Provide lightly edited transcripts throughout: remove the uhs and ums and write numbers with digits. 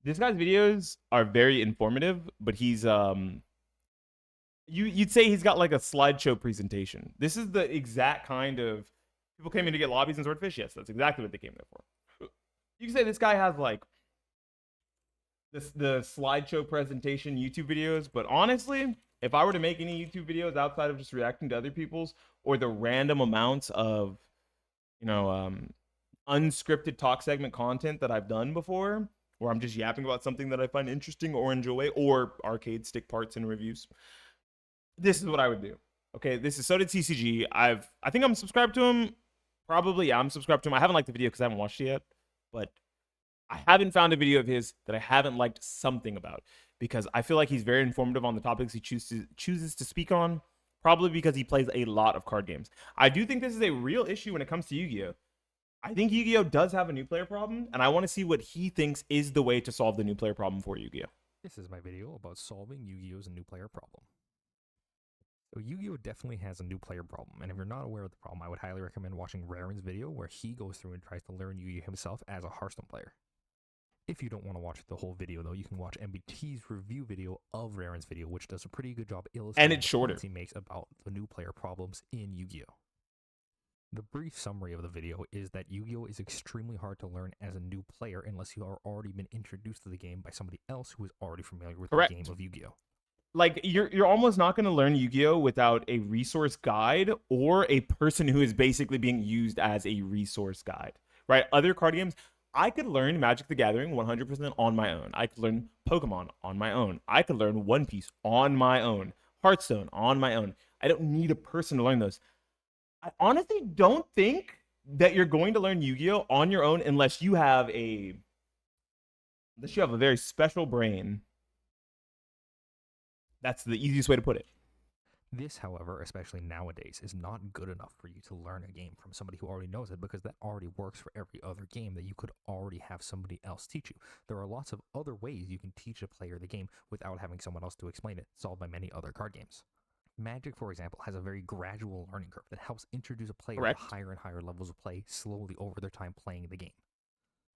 This guy's videos are very informative, but he's you'd say he's got like a slideshow presentation. This is the exact kind of people came in to get lobbies and swordfish. Yes, that's exactly what they came there for. You can say this guy has like the slideshow presentation YouTube videos, but honestly, if I were to make any YouTube videos outside of just reacting to other people's or the random amounts of you know unscripted talk segment content that I've done before, where I'm just yapping about something that I find interesting or enjoy, or arcade stick parts and reviews, this is what I would do. Okay, this is so did CCG. I think I'm subscribed to him. Probably, yeah, I'm subscribed to him. I haven't liked the video because I haven't watched it yet, but I haven't found a video of his that I haven't liked something about because I feel like he's very informative on the topics he chooses to speak on. Probably because he plays a lot of card games. I do think this is a real issue when it comes to Yu-Gi-Oh. I think Yu-Gi-Oh does have a new player problem, and I want to see what he thinks is the way to solve the new player problem for Yu-Gi-Oh. This is my video about solving Yu-Gi-Oh's new player problem. So Yu-Gi-Oh definitely has a new player problem, and if you're not aware of the problem, I would highly recommend watching Raren's video where he goes through and tries to learn Yu-Gi-Oh himself as a Hearthstone player. If you don't want to watch the whole video though, you can watch MBT's review video of Raren's video, which does a pretty good job illustrating And it's shorter. the points he makes about the new player problems in Yu-Gi-Oh! The brief summary of the video is that Yu-Gi-Oh! Is extremely hard to learn as a new player unless you are already been introduced to the game by somebody else who is already familiar with Correct. the game of Yu-Gi-Oh! Like you're almost not going to learn Yu-Gi-Oh without a resource guide or a person who is basically being used as a resource guide, right? Other card games, I could learn Magic the Gathering 100% on my own. I could learn Pokemon on my own. I could learn One Piece on my own. Hearthstone on my own. I don't need a person to learn those. I honestly don't think that you're going to learn Yu-Gi-Oh on your own unless you have a very special brain. That's the easiest way to put it. This, however, especially nowadays, is not good enough for you to learn a game from somebody who already knows it because that already works for every other game that you could already have somebody else teach you. There are lots of other ways you can teach a player the game without having someone else to explain it, solved by many other card games. Magic, for example, has a very gradual learning curve that helps introduce a player Correct. to higher and higher levels of play slowly over their time playing the game.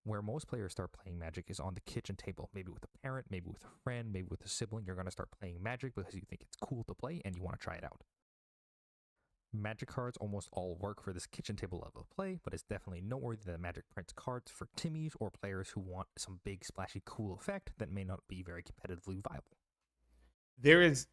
Where most players start playing Magic is on the kitchen table, maybe with a parent, maybe with a friend, maybe with a sibling. You're going to start playing Magic because you think it's cool to play and you want to try it out. Magic cards almost all work for this kitchen table level of play, but it's definitely noteworthy that Magic prints cards for Timmies or players who want some big, splashy, cool effect that may not be very competitively viable. There is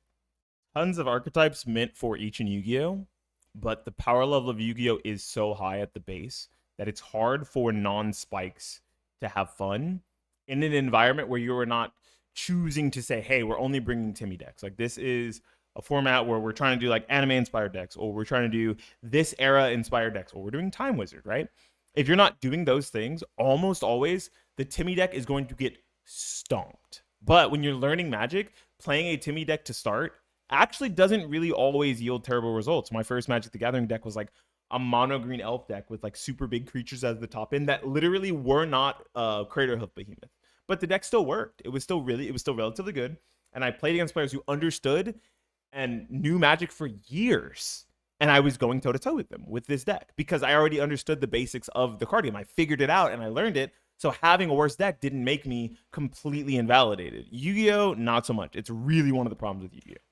tons of archetypes meant for each in Yu-Gi-Oh, but the power level of Yu-Gi-Oh is so high at the base that it's hard for non-spikes to have fun in an environment where you are not choosing to say, hey, we're only bringing Timmy decks. Like this is a format where we're trying to do like anime inspired decks, or we're trying to do this era inspired decks, or we're doing Time Wizard, right? If you're not doing those things, almost always the Timmy deck is going to get stomped. But when you're learning Magic, playing a Timmy deck to start actually doesn't really always yield terrible results. My first Magic the Gathering deck was like a mono green elf deck with like super big creatures as the top end that literally were not Craterhoof Behemoth, but the deck still worked. It was still relatively good, and I played against players who understood and knew Magic for years, and I was going toe to toe with them with this deck because I already understood the basics of the card game. I figured it out and I learned it. So having a worse deck didn't make me completely invalidated. Yu-Gi-Oh, not so much. It's really one of the problems with Yu-Gi-Oh.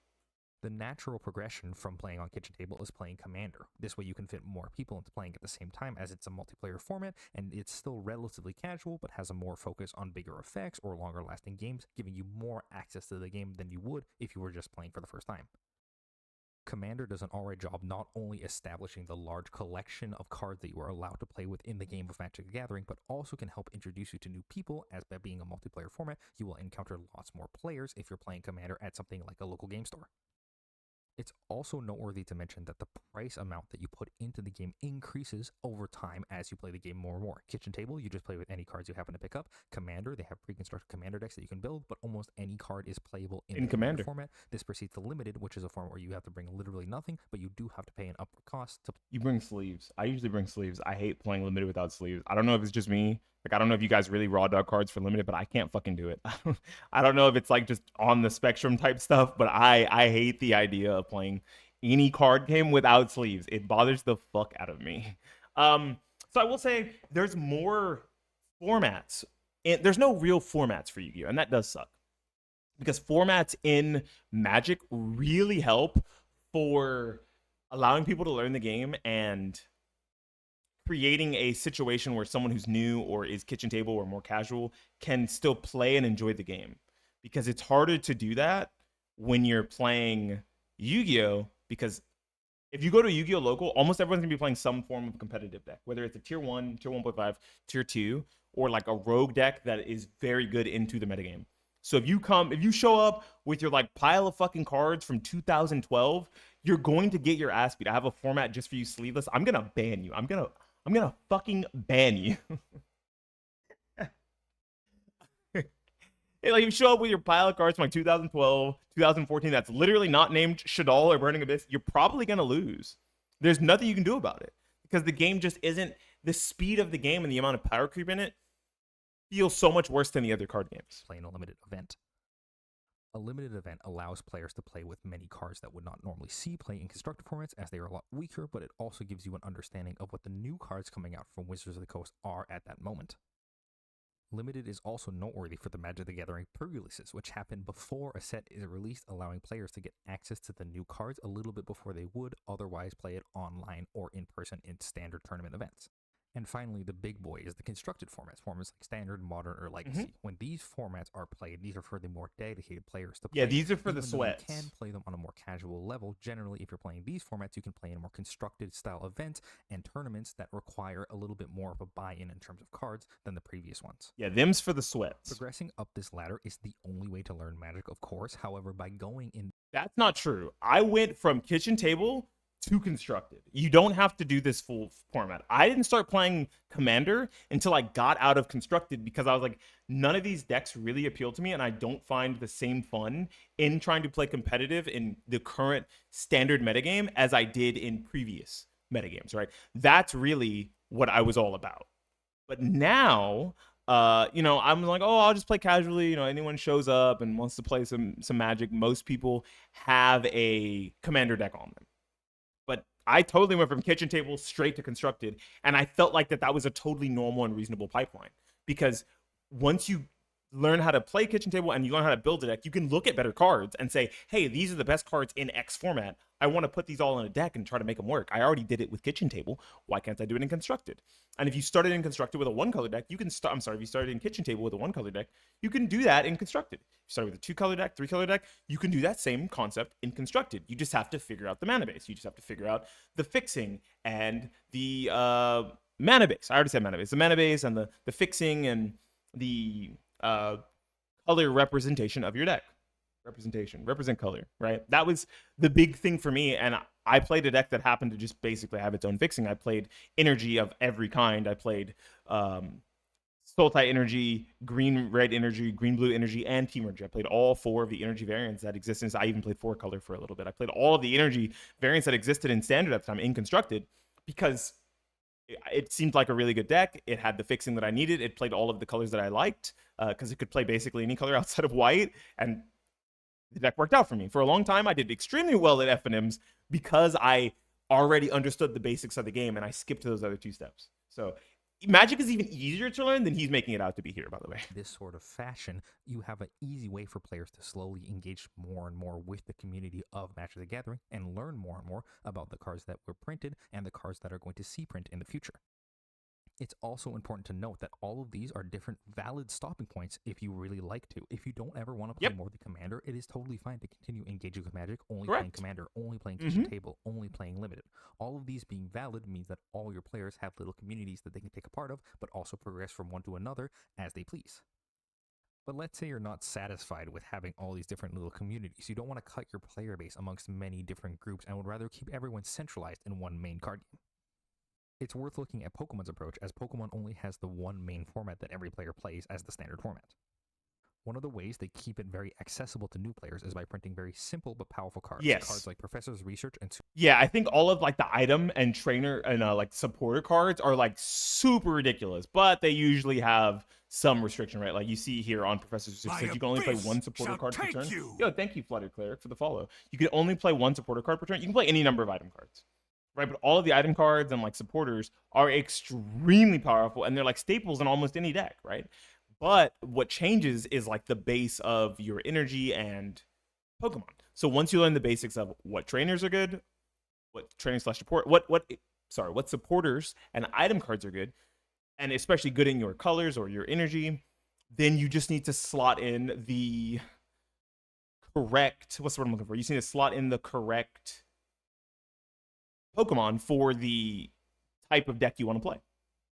The natural progression from playing on Kitchen Table is playing Commander. This way you can fit more people into playing at the same time as it's a multiplayer format and it's still relatively casual but has a more focus on bigger effects or longer lasting games, giving you more access to the game than you would if you were just playing for the first time. Commander does an alright job not only establishing the large collection of cards that you are allowed to play within the game of Magic the Gathering, but also can help introduce you to new people, as by being a multiplayer format, you will encounter lots more players if you're playing Commander at something like a local game store. It's also noteworthy to mention that the price amount that you put into the game increases over time as you play the game more and more. Kitchen Table, you just play with any cards you happen to pick up. Commander, they have pre-constructed Commander decks that you can build, but almost any card is playable in the Commander format. This proceeds to Limited, which is a format where you have to bring literally nothing, but you do have to pay an upward cost to... You bring sleeves. I usually bring sleeves. I hate playing Limited without sleeves. I don't know if it's just me. Like, I don't know if you guys really raw dog cards for Limited, but I can't fucking do it. I don't know if it's like just on the spectrum type stuff, but I hate the idea of playing any card game without sleeves. It bothers the fuck out of me. So I will say there's more formats there's no real formats for Yu-Gi-Oh, and that does suck because formats in Magic really help for allowing people to learn the game and creating a situation where someone who's new or is kitchen table or more casual can still play and enjoy the game, because it's harder to do that when you're playing Yu-Gi-Oh, because if you go to Yu-Gi-Oh local, almost everyone's gonna be playing some form of competitive deck, whether it's a tier 1, tier 1.5, tier 2, or like a rogue deck that is very good into the metagame. So if you show up with your like pile of fucking cards from 2012, you're going to get your ass beat. I have a format just for you, sleeveless. I'm gonna ban you. I'm gonna fucking ban you. Like, you show up with your pile of cards from like 2012, 2014, that's literally not named Shadal or Burning Abyss, you're probably gonna lose. There's nothing you can do about it because the game just isn't, the speed of the game and the amount of power creep in it feels so much worse than the other card games. Playing a limited event. A limited event allows players to play with many cards that would not normally see play in constructed formats, as they are a lot weaker, but it also gives you an understanding of what the new cards coming out from Wizards of the Coast are at that moment. Limited is also noteworthy for the Magic the Gathering pre-releases, which happen before a set is released, allowing players to get access to the new cards a little bit before they would otherwise play it online or in person in standard tournament events. And finally, the big boy is the constructed formats like Standard, Modern, or Legacy. Mm-hmm. When these formats are played, these are for the more dedicated players to play. Yeah, these are for the even though sweats. You can play them on a more casual level. Generally, if you're playing these formats, you can play in more constructed style events and tournaments that require a little bit more of a buy-in terms of cards than the previous ones. Yeah, them's for the sweats. Progressing up this ladder is the only way to learn Magic, of course. However, by going in... That's not true. I went from kitchen table to constructed. You don't have to do this full format. I didn't start playing Commander until I got out of constructed because I was like, none of these decks really appeal to me, and I don't find the same fun in trying to play competitive in the current standard metagame as I did in previous metagames, right? That's really what I was all about. But now, I'm like, oh, I'll just play casually. Anyone shows up and wants to play some Magic. Most people have a Commander deck on them. But I totally went from kitchen table straight to constructed, and I felt like that was a totally normal and reasonable pipeline, because once you learn how to play kitchen table and you learn how to build a deck, you can look at better cards and say, hey, these are the best cards in X format. I want to put these all in a deck and try to make them work. I already did it with kitchen table. Why can't I do it in constructed? And if you started in constructed with a one color deck, you can start. If you started in kitchen table with a one color deck, you can do that in constructed. If you started with a 2-color deck, 3-color deck, you can do that same concept in constructed. You just have to figure out the mana base. You just have to figure out the fixing and the mana base. I already said mana base. The mana base and the fixing and the color representation of your deck. Represent color, right? That was the big thing for me, and I played a deck that happened to just basically have its own fixing. I played energy of every kind. I played Sultai energy, green-red energy, green-blue energy, and team energy. I played all 4 of the energy variants that existed. I even played 4-color for a little bit. I played all of the energy variants that existed in standard at the time in constructed, because it seemed like a really good deck. It had the fixing that I needed. It played all of the colors that I liked, because it could play basically any color outside of white, and the deck worked out for me. For a long time, I did extremely well at FNMs because I already understood the basics of the game, and I skipped those other 2 steps. So Magic is even easier to learn than he's making it out to be here, by the way. This sort of fashion, you have an easy way for players to slowly engage more and more with the community of Magic the Gathering and learn more and more about the cards that were printed and the cards that are going to see print in the future. It's also important to note that all of these are different valid stopping points if you really like to. If you don't ever want to play more the Commander, it is totally fine to continue engaging with Magic, only playing Commander, only playing Kitchen Table, only playing Limited. All of these being valid means that all your players have little communities that they can take a part of, but also progress from one to another as they please. But let's say you're not satisfied with having all these different little communities. You don't want to cut your player base amongst many different groups and would rather keep everyone centralized in one main card game. It's worth looking at Pokemon's approach, as Pokemon only has the one main format that every player plays as the standard format. One of the ways they keep it very accessible to new players is by printing very simple but powerful cards. Yes. Cards like Professor's Research and... Yeah, I think all of like the item and trainer and like supporter cards are like super ridiculous, but they usually have some restriction, right? Like you see here on Professor's Research, you can only play 1 supporter card per turn. Yo, thank you, Flutter Cleric, for the follow. You can only play 1 supporter card per turn. You can play any number of item cards. Right, but all of the item cards and like supporters are extremely powerful, and they're like staples in almost any deck, right? But what changes is like the base of your energy and Pokemon. So once you learn the basics of what trainers are good, what trainers slash support, what supporters and item cards are good, and especially good in your colors or your energy, then you just need to slot in the correct. What's the word I'm looking for? You just need to slot in the correct Pokemon for the type of deck you want to play.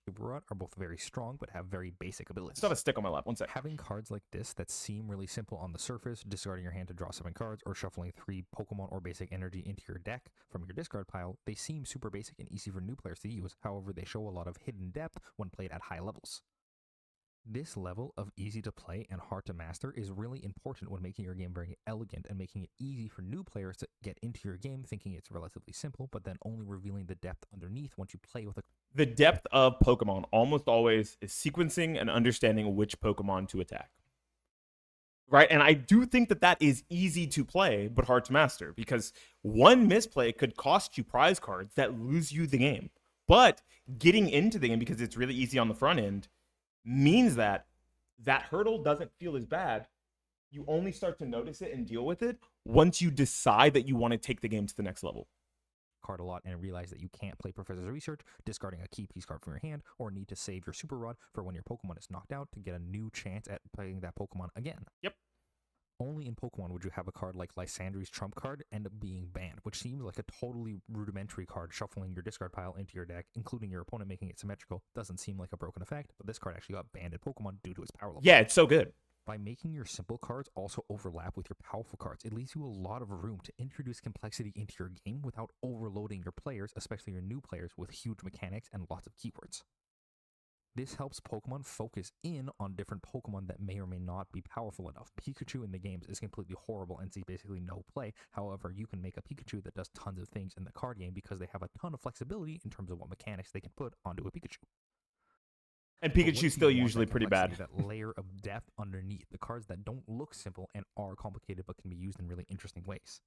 Super Rod are both very strong but have very basic abilities. Still have a stick on my lap. One sec. Having cards like this that seem really simple on the surface, discarding your hand to draw 7 cards, or shuffling 3 Pokemon or basic energy into your deck from your discard pile, they seem super basic and easy for new players to use. However, they show a lot of hidden depth when played at high levels. This level of easy to play and hard to master is really important when making your game very elegant and making it easy for new players to get into your game thinking it's relatively simple, but then only revealing the depth underneath once you play with a... The depth of Pokemon almost always is sequencing and understanding which Pokemon to attack. Right? And I do think that that is easy to play, but hard to master because one misplay could cost you prize cards that lose you the game. But getting into the game, because it's really easy on the front end, means that that hurdle doesn't feel as bad. You only start to notice it and deal with it once you decide that you want to take the game to the next level. Card a lot and realize that you can't play Professor's Research, discarding a key piece card from your hand, or need to save your Super Rod for when your Pokemon is knocked out to get a new chance at playing that Pokemon again. Yep. Only in Pokemon would you have a card like Lysandre's Trump card end up being banned, which seems like a totally rudimentary card. Shuffling your discard pile into your deck, including your opponent making it symmetrical, doesn't seem like a broken effect, but this card actually got banned in Pokemon due to its power level. Yeah, it's so good. By making your simple cards also overlap with your powerful cards, it leaves you a lot of room to introduce complexity into your game without overloading your players, especially your new players, with huge mechanics and lots of keywords. This helps Pokemon focus in on different Pokemon that may or may not be powerful enough. Pikachu in the games is completely horrible and sees basically no play. However, you can make a Pikachu that does tons of things in the card game because they have a ton of flexibility in terms of what mechanics they can put onto a Pikachu. And Pikachu's still usually pretty bad. That layer of depth underneath, the cards that don't look simple and are complicated but can be used in really interesting ways.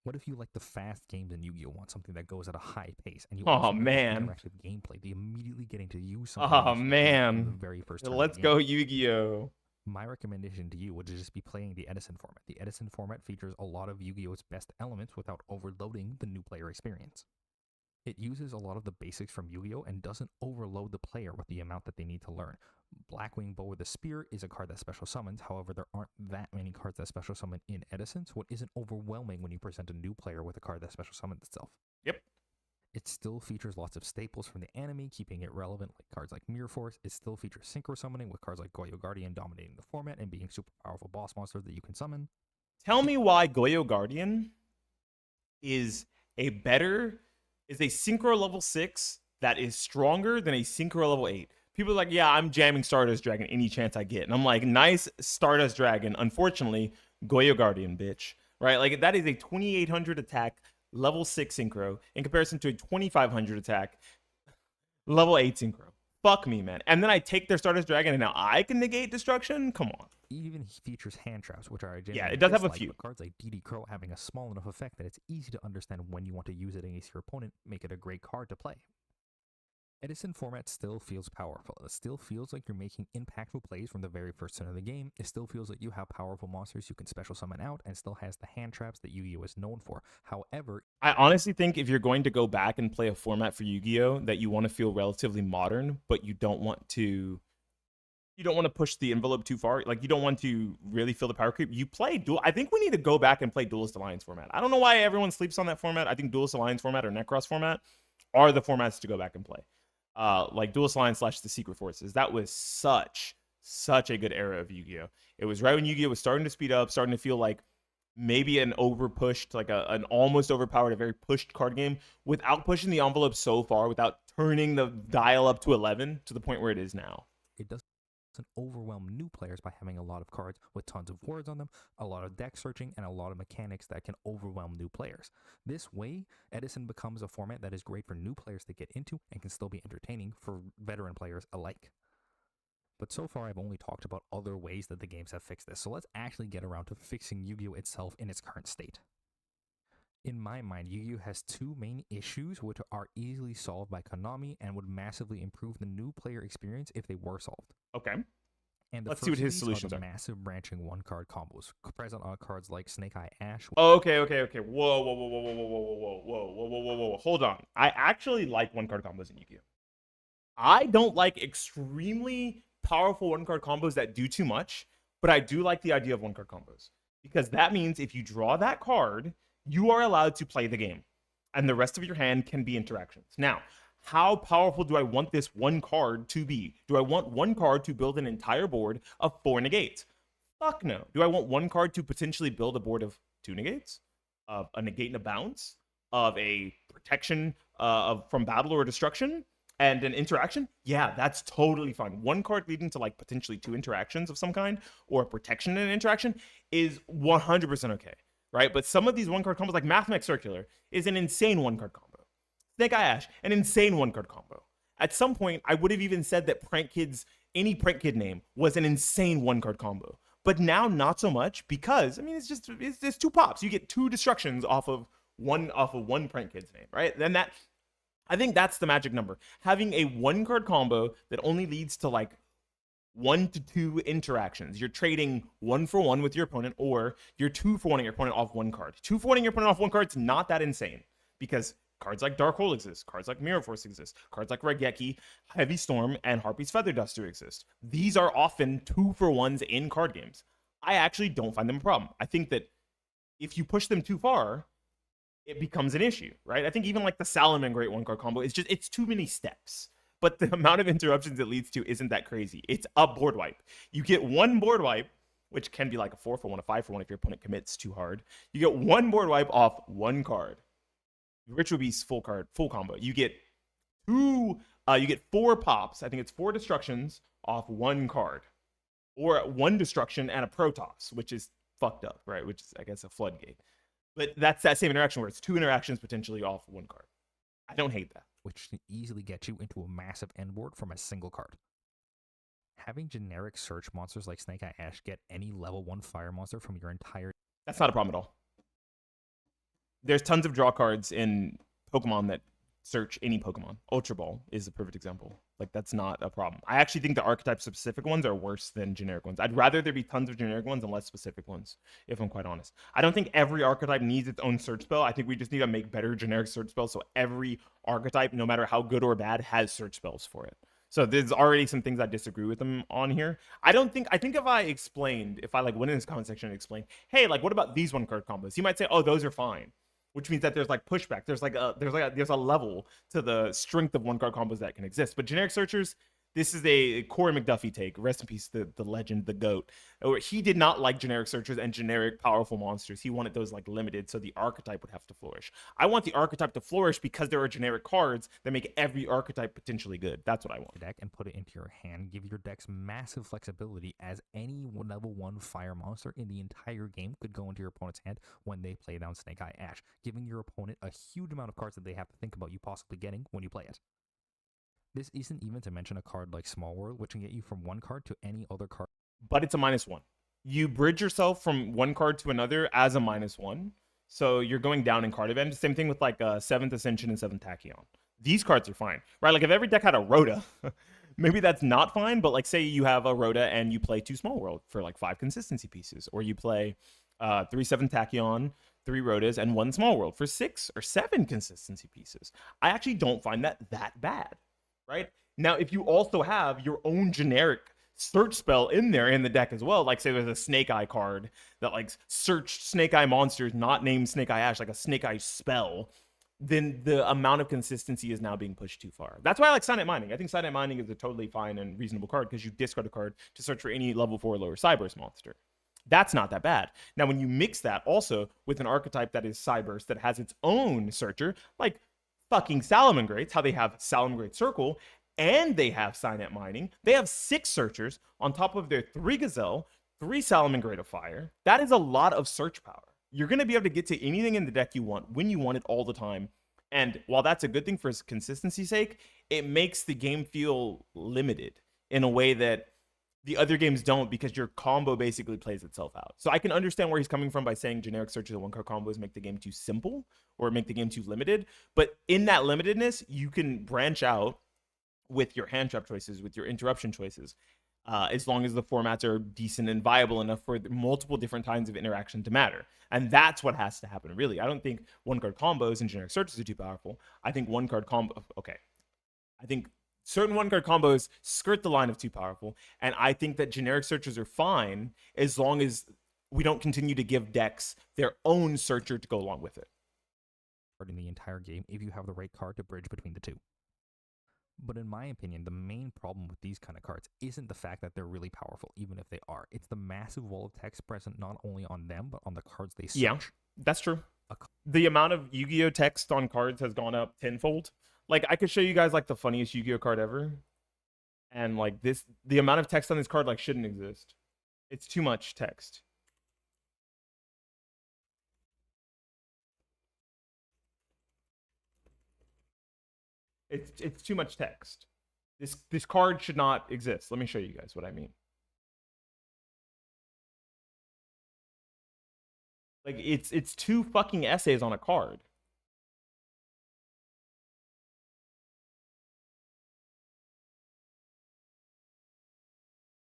What if you like the fast games in Yu-Gi-Oh! Want something that goes at a high pace, and you also want interactive gameplay, the immediately getting to use something the very first turn Let's go Yu-Gi-Oh! My recommendation to you would just be playing the Edison format. The Edison format features a lot of Yu-Gi-Oh!'s best elements without overloading the new player experience. It uses a lot of the basics from Yu-Gi-Oh! And doesn't overload the player with the amount that they need to learn. Blackwing Bow with the Spear is a card that special summons, however there aren't that many cards that special summon in Edison, so it isn't overwhelming when you present a new player with a card that special summons itself. Yep. It still features lots of staples from the anime, keeping it relevant, like cards like Mirror Force. It still features Synchro Summoning, with cards like Goyo Guardian dominating the format and being super powerful boss monsters that you can summon. Tell me why Goyo Guardian is a Synchro level 6 that is stronger than a Synchro level 8. People are like, yeah, I'm jamming Stardust Dragon any chance I get. And I'm like, nice Stardust Dragon. Unfortunately, Goyo Guardian, bitch. Right? Like, that is a 2800 attack, level 6 Synchro, in comparison to a 2500 attack, level 8 Synchro. Fuck me, man. And then I take their Stardust Dragon, and now I can negate destruction? Come on. Even features hand traps, which are yeah, it does have a few. But cards like DD Crow having a small enough effect that it's easy to understand when you want to use it against your opponent, make it a great card to play. Edison format still feels powerful. It still feels like you're making impactful plays from the very first turn of the game. It still feels like you have powerful monsters you can special summon out, and still has the hand traps that Yu-Gi-Oh! Is known for. However, I honestly think if you're going to go back and play a format for Yu-Gi-Oh! That you want to feel relatively modern, but you don't want to push the envelope too far. Like, you don't want to really feel the power creep. You play dual. I think we need to go back and play Duelist Alliance format. I don't know why everyone sleeps on that format. I think Duelist Alliance format or Necros format are the formats to go back and play. Like Duelist Alliance / the Secret Forces. That was such a good era of Yu-Gi-Oh! It was right when Yu-Gi-Oh! Was starting to speed up, starting to feel like maybe an overpushed, like an almost overpowered, a very pushed card game without pushing the envelope so far, without turning the dial up to 11 to the point where it is now. It doesn't overwhelm new players by having a lot of cards with tons of words on them, a lot of deck searching, and a lot of mechanics that can overwhelm new players. This way, Edison becomes a format that is great for new players to get into and can still be entertaining for veteran players alike. But so far, I've only talked about other ways that the games have fixed this, so let's actually get around to fixing Yu-Gi-Oh! Itself in its current state. In my mind, Yu-Gi-Oh! Has two main issues which are easily solved by Konami and would massively improve the new player experience if they were solved. Okay. And the Let's see what first of his these are solutions the are. massive branching one-card combos, present on cards like Snake Eye Ash. Oh, okay. Whoa, whoa, whoa, whoa, whoa, whoa, whoa, whoa, whoa, whoa, whoa, whoa, whoa. Hold on. I actually like one card combos in Yu-Gi-Oh. I don't like extremely powerful one card combos that do too much, but I do like the idea of one card combos because that means if you draw that card, you are allowed to play the game, and the rest of your hand can be interactions. Now, how powerful do I want this one card to be? Do I want one card to build an entire board of 4 negates? Fuck no. Do I want one card to potentially build a board of 2 negates, of a negate and a bounce, of a protection from battle or destruction, and an interaction? Yeah, that's totally fine. One card leading to like potentially 2 interactions of some kind, or a protection and an interaction, is 100% okay, right? But some of these one card combos, like Mathmech Circular, is an insane one card combo. Snake Eye Ash, an insane one card combo. At some point, I would have even said that any Prank Kid name was an insane one card combo. But now, not so much because I mean, it's 2 pops. You get 2 destructions off of one Prank Kid's name, right? Then that I think that's the magic number. Having a one card combo that only leads to like 1 to 2 interactions. You're trading 1 for 1 with your opponent, or you're 2 for 1 your opponent off one card. 2 for 1 your opponent off one card is not that insane because cards like Dark Hole exist, cards like Mirror Force exist, cards like Regeki, Heavy Storm, and Harpy's Feather Duster exist. These are often 2 for 1s in card games. I actually don't find them a problem. I think that if you push them too far, it becomes an issue, right? I think even like the Salamangreat one card combo, it's too many steps. But the amount of interruptions it leads to isn't that crazy. It's a board wipe. You get one board wipe, which can be like a 4 for 1, a 5 for 1 if your opponent commits too hard. You get one board wipe off one card. Ritual Beast full combo. You get 4 pops. I think it's 4 destructions off one card, or 1 destruction and a Protoss, which is fucked up, right? Which is, I guess, a floodgate. But that's that same interaction where it's 2 interactions potentially off one card. I don't hate that. Which can easily get you into a massive end board from a single card. Having generic search monsters like Snake Eye Ash get any level 1 fire monster from your entire... That's not a problem at all. There's tons of draw cards in Pokemon that search any Pokemon. Ultra Ball is a perfect example. Like, that's not a problem. I actually think the archetype specific ones are worse than generic ones. I'd rather there be tons of generic ones and less specific ones, if I'm quite honest. I don't think every archetype needs its own search spell. I think we just need to make better generic search spells so every archetype, no matter how good or bad, has search spells for it. So there's already some things I disagree with them on here. I think if I like went in this comment section and explained, hey, like what about these one card combos? He might say, oh, those are fine. Which means that there's like pushback. There's a level to the strength of one card combos that can exist. But generic searchers, this is a Corey McDuffie take. Rest in peace, the legend, the GOAT. He did not like generic searchers and generic powerful monsters. He wanted those like limited, so the archetype would have to flourish. I want the archetype to flourish because there are generic cards that make every archetype potentially good. That's what I want. Deck and put it into your hand, give your decks massive flexibility, as any level 1 fire monster in the entire game could go into your opponent's hand when they play down Snake Eye Ash, giving your opponent a huge amount of cards that they have to think about you possibly getting when you play it. This isn't even to mention a card like Small World, which can get you from one card to any other card. But it's a -1. You bridge yourself from one card to another as a -1. So you're going down in card event. Same thing with like 7th Ascension and 7th Tachyon. These cards are fine, right? Like if every deck had a Rhoda, maybe that's not fine. But like say you have a Rhoda and you play 2 Small World for like 5 consistency pieces, or you play 3 7th Tachyon, 3 Rhodas, and 1 Small World for 6 or 7 consistency pieces. I actually don't find that bad. Right? Now, if you also have your own generic search spell in there in the deck as well, like say there's a Snake Eye card that like searched Snake Eye monsters, not named Snake Eye Ash, like a Snake Eye spell, then the amount of consistency is now being pushed too far. That's why I like Silent Mining. I think Silent Mining is a totally fine and reasonable card because you discard a card to search for any level 4 or lower Cyburst monster. That's not that bad. Now, when you mix that also with an archetype that is Cyburst that has its own searcher, like fucking Salamangreats, how they have Salamangreat Circle, and they have Signet Mining. They have 6 searchers on top of their 3 Gazelle, 3 Salamangreat of Fire. That is a lot of search power. You're going to be able to get to anything in the deck you want when you want it all the time. And while that's a good thing for consistency's sake, it makes the game feel limited in a way that the other games don't, because your combo basically plays itself out. So I can understand where he's coming from by saying generic searches and one card combos make the game too simple or make the game too limited. But in that limitedness, you can branch out with your hand trap choices, with your interruption choices. as long as the formats are decent and viable enough for multiple different kinds of interaction to matter. And that's what has to happen, really. I don't think one card combos and generic searches are too powerful. I think one card combo, okay. I think certain one card combos skirt the line of too powerful. And I think that generic searches are fine as long as we don't continue to give decks their own searcher to go along with it. In the entire game if you have the right card to bridge between the two. But in my opinion, the main problem with these kind of cards isn't the fact that they're really powerful, even if they are. It's the massive wall of text present not only on them, but on the cards they search. Yeah, that's true. The amount of Yu-Gi-Oh text on cards has gone up tenfold. Like, I could show you guys, like, the funniest Yu-Gi-Oh card ever. And, like, the amount of text on this card, like, shouldn't exist. It's too much text. It's too much text. This card should not exist. Let me show you guys what I mean. Like, it's two fucking essays on a card.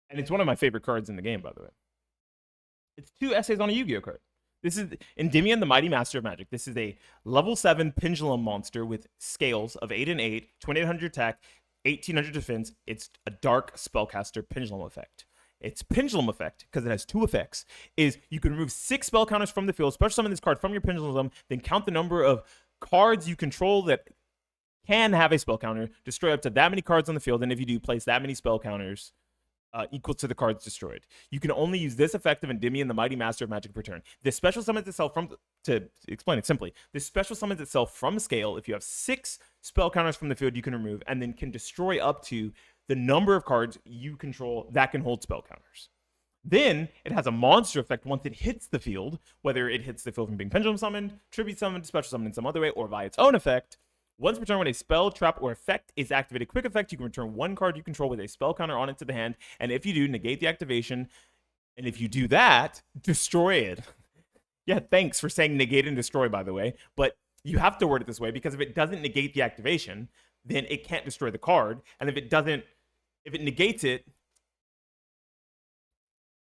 And it's one of my favorite cards in the game, by the way. It's two essays on a Yu-Gi-Oh card. This is Endymion, the Mighty Master of Magic. This is a level 7 pendulum monster with scales of 8 and 8, 2800 attack, 1800 defense. It's a dark spellcaster pendulum effect. Its pendulum effect, because it has two effects, is you can remove 6 spell counters from the field, special summon this card from your pendulum, then count the number of cards you control that can have a spell counter, destroy up to that many cards on the field, and if you do, place that many spell counters equal to the cards destroyed. You can only use this effect of Endymion, the Mighty Master of Magic, per turn. This special summons itself from, to explain it simply, this special summons itself from scale. If you have 6 spell counters from the field, you can remove, and then can destroy up to the number of cards you control that can hold spell counters. Then it has a monster effect once it hits the field, whether it hits the field from being pendulum summoned, tribute summoned, special summoned in some other way, or by its own effect. Once per turn, when a spell, trap, or effect is activated, quick effect, you can return one card you control with a spell counter on it to the hand. And if you do, negate the activation. And if you do that, destroy it. Yeah, thanks for saying negate and destroy, by the way. But you have to word it this way, because if it doesn't negate the activation, then it can't destroy the card. And if it negates it,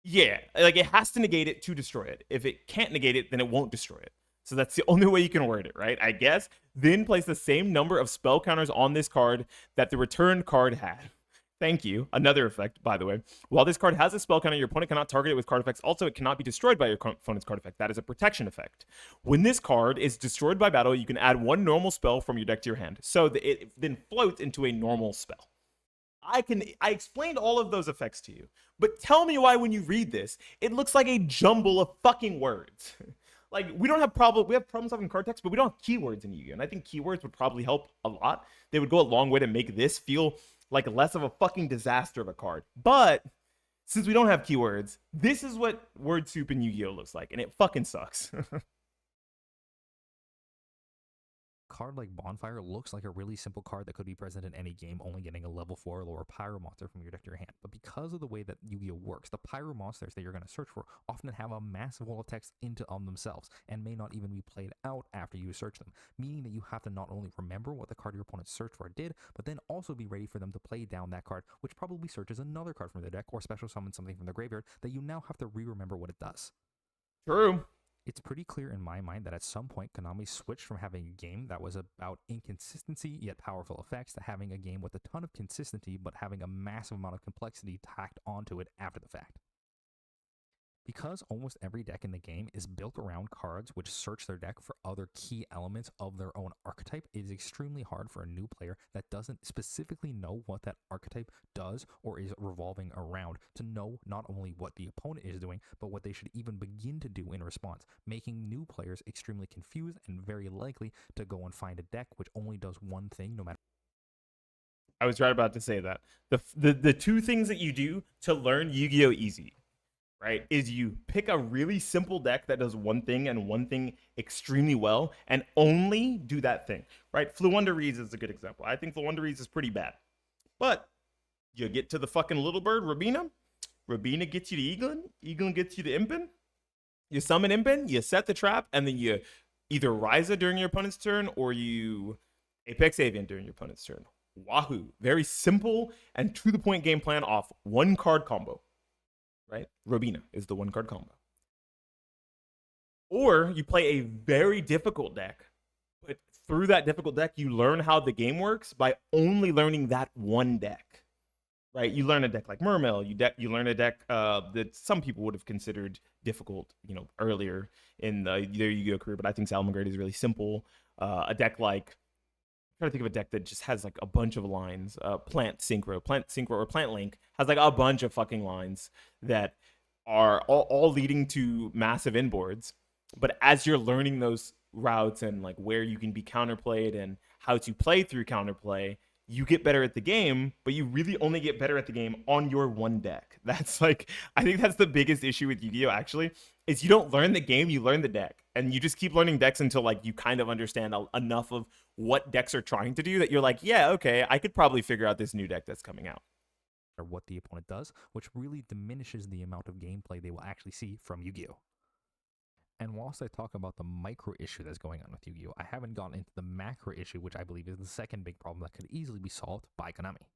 yeah, like it has to negate it to destroy it. If it can't negate it, then it won't destroy it. So that's the only way you can word it, right? I guess. Then place the same number of spell counters on this card that the returned card had. Thank you. Another effect, by the way. While this card has a spell counter, your opponent cannot target it with card effects. Also, it cannot be destroyed by your opponent's card effect. That is a protection effect. When this card is destroyed by battle, you can add one normal spell from your deck to your hand. So it then floats into a normal spell. I explained all of those effects to you. But tell me why when you read this, it looks like a jumble of fucking words. Like, we have problems having card text, but we don't have keywords in Yu-Gi-Oh! And I think keywords would probably help a lot. They would go a long way to make this feel like less of a fucking disaster of a card. But since we don't have keywords, this is what word soup in Yu-Gi-Oh! Looks like, and it fucking sucks. Card like Bonfire looks like a really simple card that could be present in any game, only getting a level 4 or lower Pyro monster from your deck to your hand. But because of the way that Yu-Gi-Oh works, the Pyro monsters that you're going to search for often have a massive wall of text on themselves and may not even be played out after you search them, meaning that you have to not only remember what the card your opponent searched for did, but then also be ready for them to play down that card, which probably searches another card from their deck or special summon something from the graveyard that you now have to re-remember what it does. True. It's pretty clear in my mind that at some point, Konami switched from having a game that was about inconsistency yet powerful effects to having a game with a ton of consistency but having a massive amount of complexity tacked onto it after the fact. Because almost every deck in the game is built around cards which search their deck for other key elements of their own archetype, it is extremely hard for a new player that doesn't specifically know what that archetype does or is revolving around to know not only what the opponent is doing, but what they should even begin to do in response, making new players extremely confused and very likely to go and find a deck which only does one thing no matter. I was right about to say that. The two things that you do to learn Yu-Gi-Oh! Easy, right, is you pick a really simple deck that does one thing and one thing extremely well and only do that thing, right? Fluwanda Reeds is a good example. I think Fluwanda Reeds is pretty bad. But you get to the fucking little bird, Rabina. Rabina gets you to Eaglin. Eaglin gets you to Impin. You summon Impin, you set the trap, and then you either Ryza during your opponent's turn or you Apex Avian during your opponent's turn. Wahoo. Very simple and to the point game plan off one card combo, right? Robina is the one card combo. Or you play a very difficult deck, but through that difficult deck, you learn how the game works by only learning that one deck, right? You learn a deck like Mermail. You learn a deck that some people would have considered difficult, earlier in their Yu-Gi-Oh career, but I think Salamangreat is really simple. A deck like I'm trying to think of a deck that just has like a bunch of lines. Plant Synchro, or Plant Link has like a bunch of fucking lines that are all leading to massive inboards. But as you're learning those routes and like where you can be counterplayed and how to play through counterplay, you get better at the game, but you really only get better at the game on your one deck. That's like, I think that's the biggest issue with Yu-Gi-Oh! Actually, is you don't learn the game, you learn the deck. And you just keep learning decks until like you kind of understand enough of what decks are trying to do that you're like, yeah, okay, I could probably figure out this new deck that's coming out. Or what the opponent does, which really diminishes the amount of gameplay they will actually see from Yu-Gi-Oh! And whilst I talk about the micro issue that's going on with Yu-Gi-Oh!, I haven't gotten into the macro issue, which I believe is the second big problem that could easily be solved by Konami.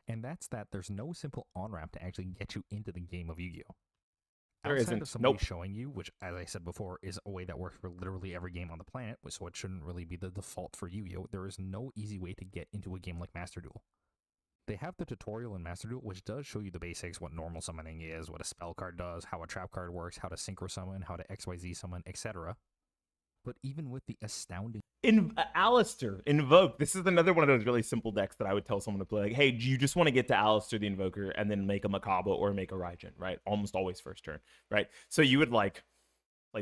And that's that there's no simple on-ramp to actually get you into the game of Yu-Gi-Oh! There Outside isn't. of somebody Nope. showing you, which, as I said before, is a way that works for literally every game on the planet, so it shouldn't really be the default for Yu-Gi-Oh!, there is no easy way to get into a game like Master Duel. They have the tutorial in Master Duel, which does show you the basics, what normal summoning is, what a spell card does, how a trap card works, how to synchro summon, how to XYZ summon, etc. But even with the astounding Alistair, Invoke. This is another one of those really simple decks that I would tell someone to play. Like, hey, do you just want to get to Alistair the Invoker and then make a Makaba or make a Raijin, right? Almost always first turn, right? So you would like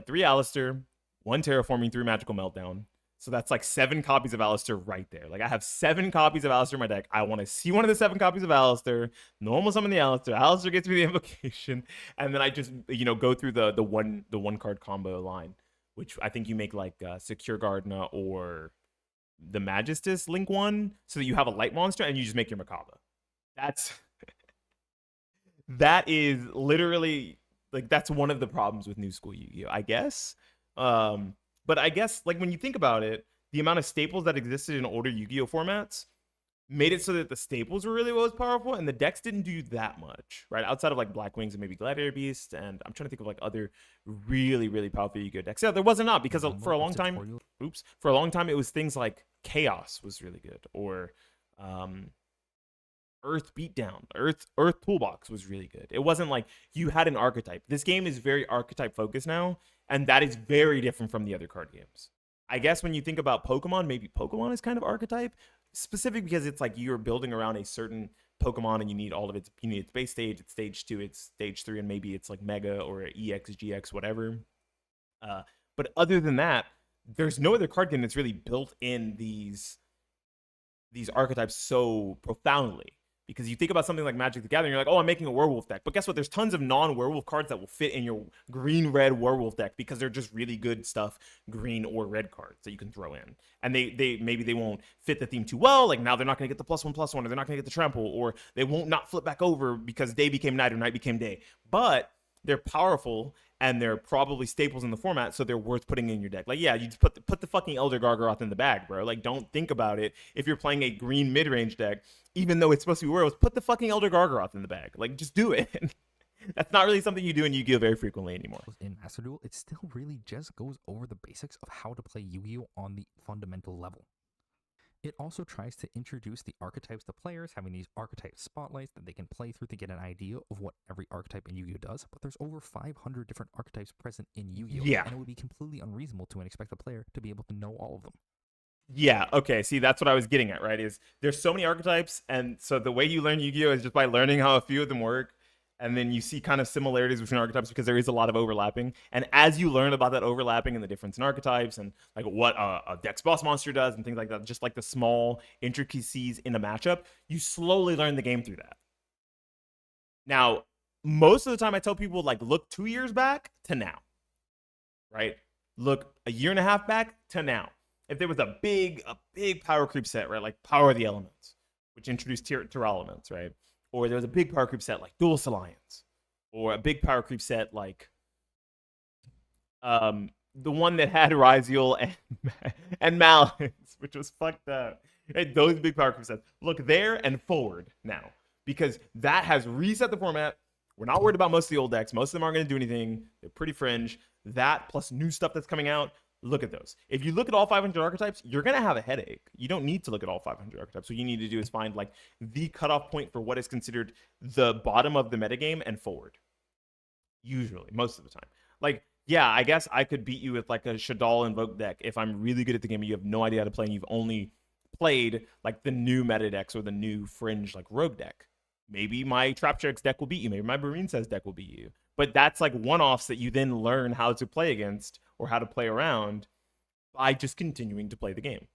3 Alistair, 1 Terraforming, 3 Magical Meltdown. So that's like 7 copies of Alistair right there. Like I have 7 copies of Alistair in my deck. I want to see one of the 7 copies of Alistair, normal summon the Alistair. Alistair gets me the invocation, and then I just go through the one card combo line, which I think you make like Secure Gardener or the Magistus link one, so that you have a light monster and you just make your Makaba. That is literally like that's one of the problems with new school Yu-Gi-Oh, I guess. But I guess like when you think about it, the amount of staples that existed in older Yu-Gi-Oh formats made it so that the staples were really what was powerful, and the decks didn't do that much, right? Outside of like Black Wings and maybe Gladiator Beast, and I'm trying to think of like other really, really powerful Yu-Gi-Oh decks. Yeah, there wasn't not because for a long time, it was things like Chaos was really good, or Earth Beatdown, Earth Toolbox was really good. It wasn't like you had an archetype. This game is very archetype focused now, and that is very different from the other card games. I guess when you think about Pokemon, maybe Pokemon is kind of archetype specific because it's like you're building around a certain Pokemon and you need all of its. You need its base stage, its stage 2, its stage 3, and maybe it's like Mega or EX, GX, whatever. But other than that, there's no other card game that's really built in these archetypes so profoundly. Because you think about something like Magic the Gathering, you're like, oh, I'm making a werewolf deck. But guess what? There's tons of non-werewolf cards that will fit in your green-red werewolf deck because they're just really good stuff, green or red cards that you can throw in. And they maybe they won't fit the theme too well. Like now they're not going to get the +1/+1, or they're not going to get the trample, or they won't not flip back over because day became night or night became day. But they're powerful and they're probably staples in the format, so they're worth putting in your deck. Like, yeah, you just put the fucking Elder Gargaroth in the bag, bro. Like, don't think about it. If you're playing a green mid-range deck, even though it's supposed to be werewolves, put the fucking Elder Gargaroth in the bag. Like, just do it. That's not really something you do in Yu-Gi-Oh very frequently anymore. in Master Duel, it still really just goes over the basics of how to play Yu-Gi-Oh on the fundamental level. It also tries to introduce the archetypes to players, having these archetype spotlights that they can play through to get an idea of what every archetype in Yu-Gi-Oh does, but there's over 500 different archetypes present in Yu-Gi-Oh! Yeah. And it would be completely unreasonable to expect a player to be able to know all of them. Yeah, okay. See, that's what I was getting at, right? Is there's so many archetypes, and so the way you learn Yu-Gi-Oh is just by learning how a few of them work, and then you see kind of similarities between archetypes because there is a lot of overlapping. And as you learn about that overlapping and the difference in archetypes and like what a deck's boss monster does and things like that, just like the small intricacies in a matchup, you slowly learn the game through that. Now, most of the time I tell people like look 2 years back to now, right? Look a year and a half back to now. If there was a big power creep set, right, like Power of the Elements, which introduced tier elements, right? Or there was a big power creep set like Duelist Alliance, or a big power creep set like the one that had Ryziel and Malins, which was fucked up. Right? Those big power creep sets. Look there and forward now. Because that has reset the format. We're not worried about most of the old decks. Most of them aren't going to do anything. They're pretty fringe. That plus new stuff that's coming out. Look at those. If you look at all 500 archetypes, you're going to have a headache. You don't need to look at all 500 archetypes. What you need to do is find like the cutoff point for what is considered the bottom of the metagame and forward. Usually, most of the time. Like, yeah, I guess I could beat you with like a Shadal Invoke deck if I'm really good at the game and you have no idea how to play and you've only played like the new meta decks or the new fringe like rogue deck. Maybe my Traptrix deck will beat you. Maybe my Marine Says deck will beat you. But that's like one-offs that you then learn how to play against or how to play around by just continuing to play the game.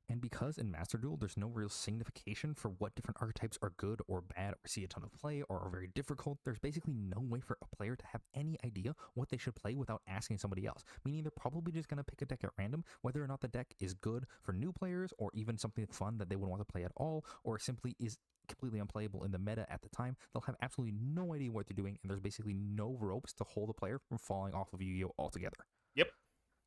And because in Master Duel, there's no real signification for what different archetypes are good or bad or see a ton of play or are very difficult, there's basically no way for a player to have any idea what they should play without asking somebody else. Meaning they're probably just going to pick a deck at random, whether or not the deck is good for new players or even something fun that they wouldn't want to play at all, or simply is completely unplayable in the meta at the time. They'll have absolutely no idea what they're doing, and there's basically no ropes to hold a player from falling off of Yu-Gi-Oh! Altogether. Yep.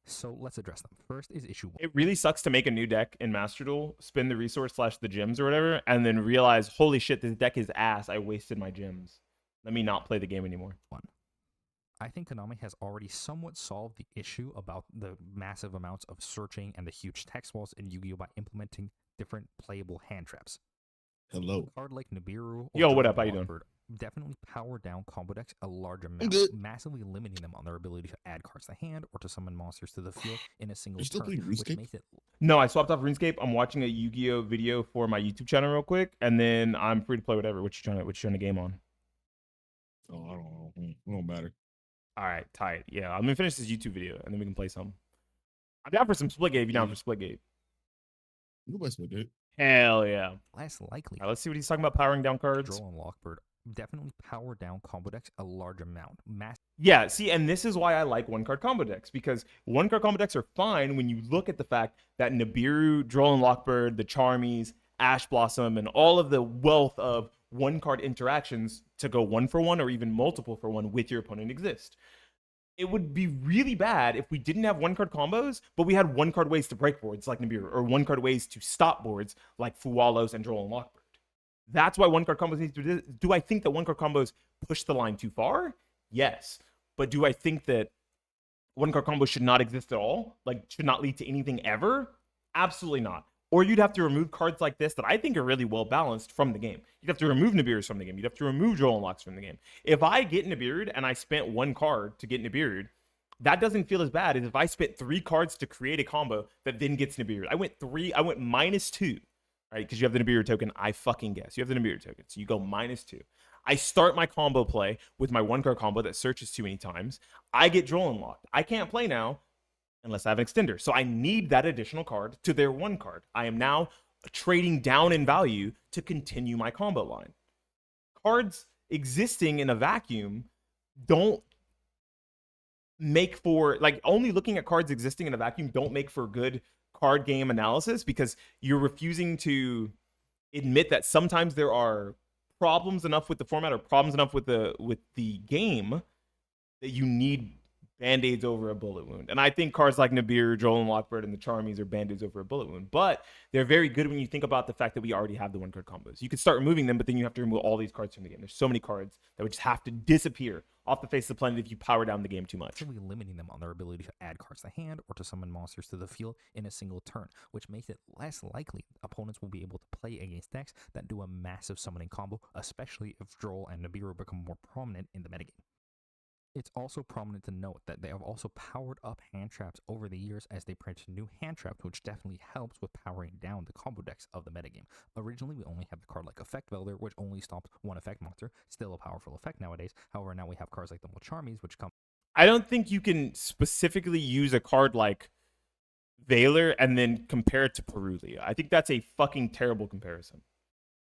So let's address them. First is issue 1. It really sucks to make a new deck in Master Duel, spend the resource / the gems or whatever, and then realize, holy shit, this deck is ass. I wasted my gems. Let me not play the game anymore. 1. I think Konami has already somewhat solved the issue about the massive amounts of searching and the huge text walls in Yu-Gi-Oh! By implementing different playable hand traps. Hello. A card like Nibiru or Yo, what up? How you doing? Definitely power down combo decks a large I'm amount, good. massively limiting them on their ability to add cards to hand or to summon monsters to the field in a single You're still turn, playing which RuneScape? makes it No, I swapped off RuneScape. I'm watching a Yu-Gi-Oh video for my YouTube channel real quick, and then I'm free to play whatever. What you trying to game on? Oh, I don't know. It don't matter. All right, tight. Yeah, I'm gonna finish this YouTube video, and then we can play some. I'm down for some Splitgate. If you're down for Splitgate. You can play Splitgate. Hell yeah. less likely All right, let's see what he's talking about powering down cards. Droll and Lockbird. Definitely power down combo decks a large amount. Yeah, see, and this is why I like one-card combo decks, because one-card combo decks are fine when you look at the fact that Nibiru, Droll and Lockbird, the Charmies, Ash Blossom, and all of the wealth of one-card interactions to go 1-for-1 or even multiple for one with your opponent exist. It would be really bad if we didn't have one-card combos, but we had one-card ways to break boards like Nibiru, or one-card ways to stop boards like Fuwalos and Droll and Lockbird. That's why one-card combos need to do this. Do I think that one-card combos push the line too far? Yes. But do I think that one-card combos should not exist at all? Like, should not lead to anything ever? Absolutely not. Or you'd have to remove cards like this that I think are really well-balanced from the game. You'd have to remove Nibiru's from the game. You'd have to remove Droll and Locks from the game. If I get Nibiru'd and I spent one card to get Nibiru'd, that doesn't feel as bad as if I spent 3 cards to create a combo that then gets Nibiru'd. I went -2. Right? Because you have the Nibiru token. I fucking guess. You have the Nibiru token. So you go -2. I start my combo play with my one-card combo that searches too many times. I get Droll and Locked. I can't play now unless I have an extender. So I need that additional card to their one card. I am now trading down in value to continue my combo line. Cards existing in a vacuum don't make for, like, only looking at cards existing in a vacuum don't make for good card game analysis, because you're refusing to admit that sometimes there are problems enough with the format or problems enough with the game that you need band-aids over a bullet wound. And I think cards like Nibiru, Droll and Lockbird, and the Charmies are band-aids over a bullet wound. But they're very good when you think about the fact that we already have the one-card combos. You could start removing them, but then you have to remove all these cards from the game. There's so many cards that would just have to disappear off the face of the planet if you power down the game too much. Actually limiting them on their ability to add cards to hand or to summon monsters to the field in a single turn, which makes it less likely opponents will be able to play against decks that do a massive summoning combo, especially if Droll and Nibiru become more prominent in the metagame. It's also prominent to note that they have also powered up hand traps over the years as they print new hand traps, which definitely helps with powering down the combo decks of the metagame. Originally, we only had the card like Effect Welder, which only stops one effect monster, still a powerful effect nowadays. However, now we have cards like the Charmies, which come. I don't think you can specifically use a card like Valor and then compare it to Perulia. I think that's a fucking terrible comparison,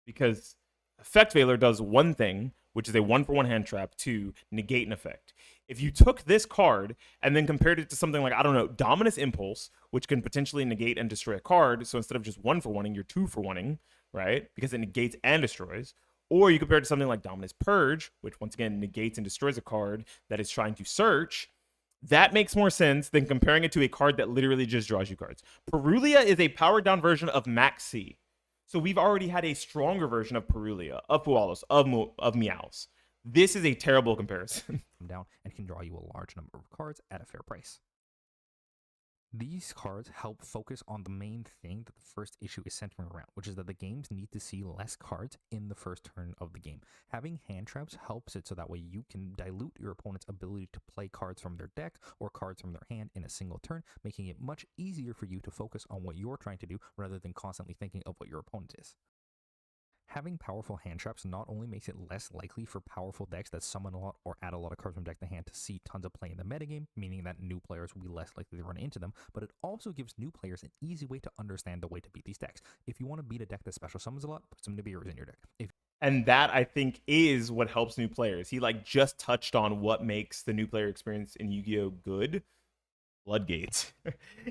because Effect Valor does one thing, which is a 1-for-1 hand trap to negate an effect. If you took this card and then compared it to something like, I don't know, Dominus Impulse, which can potentially negate and destroy a card, so instead of just 1-for-1ing, you're 2-for-1ing, right? Because it negates and destroys. Or you compare it to something like Dominus Purge, which once again negates and destroys a card that is trying to search. That makes more sense than comparing it to a card that literally just draws you cards. Perulia is a powered down version of Max C. So we've already had a stronger version of Perulia, of Pualos, of Meows. This is a terrible comparison. Down and can draw you a large number of cards at a fair price. These cards help focus on the main thing that the first issue is centering around, which is that the games need to see less cards in the first turn of the game. Having hand traps helps it so that way you can dilute your opponent's ability to play cards from their deck or cards from their hand in a single turn, making it much easier for you to focus on what you're trying to do rather than constantly thinking of what your opponent is. Having powerful hand traps not only makes it less likely for powerful decks that summon a lot or add a lot of cards from deck to hand to see tons of play in the metagame, meaning that new players will be less likely to run into them, but it also gives new players an easy way to understand the way to beat these decks. If you want to beat a deck that special summons a lot, put some Nibiru's in your deck. And that, I think, is what helps new players. He just touched on what makes the new player experience in Yu-Gi-Oh good. Floodgates.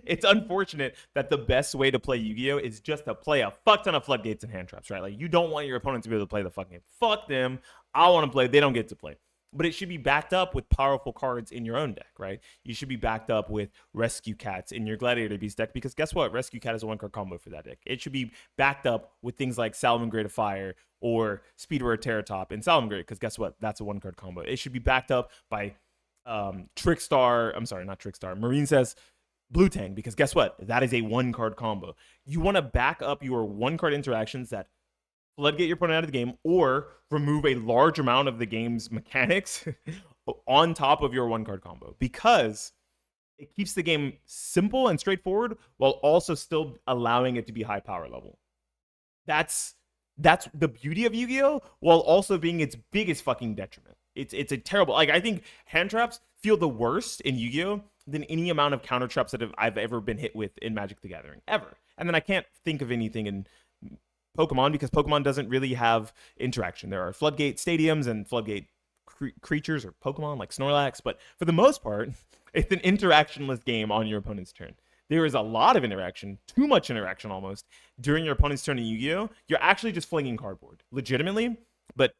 It's unfortunate that the best way to play Yu-Gi-Oh is just to play a fuck ton of floodgates and hand traps, right? Like, you don't want your opponent to be able to play the fucking game. Fuck them. I want to play. They don't get to play. But it should be backed up with powerful cards in your own deck, right? You should be backed up with Rescue Cats in your Gladiator Beast deck, because guess what? Rescue Cat is a 1-card combo for that deck. It should be backed up with things like Salamangreat of Fire or Speedwear Terratop in Salamangreat, because guess what? That's a 1-card combo. It should be backed up by Marine says Blue Tang, because guess what? That is a 1-card combo. You want to back up your 1-card interactions that floodgate your opponent out of the game or remove a large amount of the game's mechanics on top of your 1-card combo, because it keeps the game simple and straightforward while also still allowing it to be high power level. That's the beauty of Yu-Gi-Oh! While also being its biggest fucking detriment. It's a terrible, like, I think hand traps feel the worst in Yu-Gi-Oh! Than any amount of counter traps that I've ever been hit with in Magic the Gathering, ever. And then I can't think of anything in Pokemon, because Pokemon doesn't really have interaction. There are floodgate stadiums and floodgate creatures or Pokemon like Snorlax, but for the most part, it's an interactionless game on your opponent's turn. There is a lot of interaction, too much interaction almost, during your opponent's turn in Yu-Gi-Oh! You're actually just flinging cardboard, legitimately, but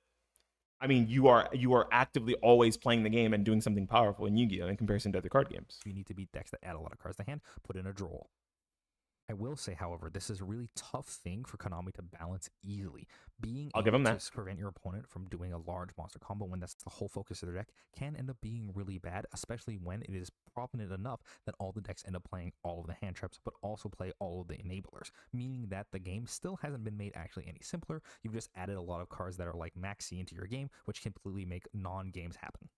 I mean, you are actively always playing the game and doing something powerful in Yu-Gi-Oh! In comparison to other card games. You need to beat decks that add a lot of cards to hand, put in a draw. I will say, however, this is a really tough thing for Konami to balance easily. I'll give them that. To prevent your opponent from doing a large monster combo when that's the whole focus of their deck can end up being really bad, especially when it is prominent enough that all the decks end up playing all of the hand traps, but also play all of the enablers, meaning that the game still hasn't been made actually any simpler. You've just added a lot of cards that are like maxi into your game, which completely make non-games happen.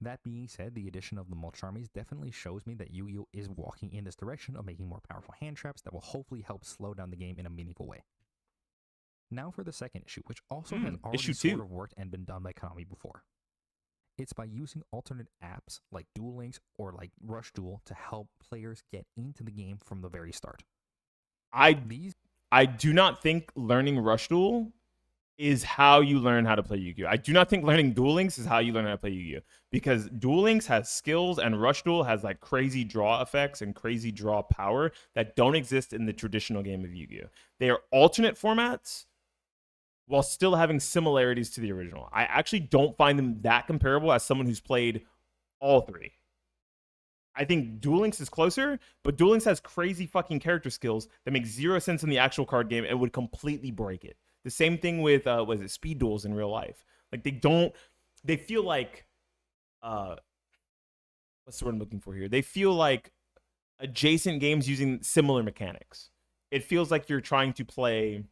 That being said, the addition of the Mulch Armies definitely shows me that Yu-Gi-Oh! Is walking in this direction of making more powerful hand traps that will hopefully help slow down the game in a meaningful way. Now for the second issue, which also has already sort of worked and been done by Konami before. It's by using alternate apps like Duel Links or like Rush Duel to help players get into the game from the very start. I do not think learning Rush Duel is how you learn how to play Yu-Gi-Oh! I do not think learning Duel Links is how you learn how to play Yu-Gi-Oh! Because Duel Links has skills and Rush Duel has like crazy draw effects and crazy draw power that don't exist in the traditional game of Yu-Gi-Oh! They are alternate formats while still having similarities to the original. I actually don't find them that comparable as someone who's played all three. I think Duel Links is closer, but Duel Links has crazy fucking character skills that make zero sense in the actual card game and would completely break it. The same thing with speed duels in real life. Like they feel like what's the word I'm looking for here? They feel like adjacent games using similar mechanics. It feels like you're trying to play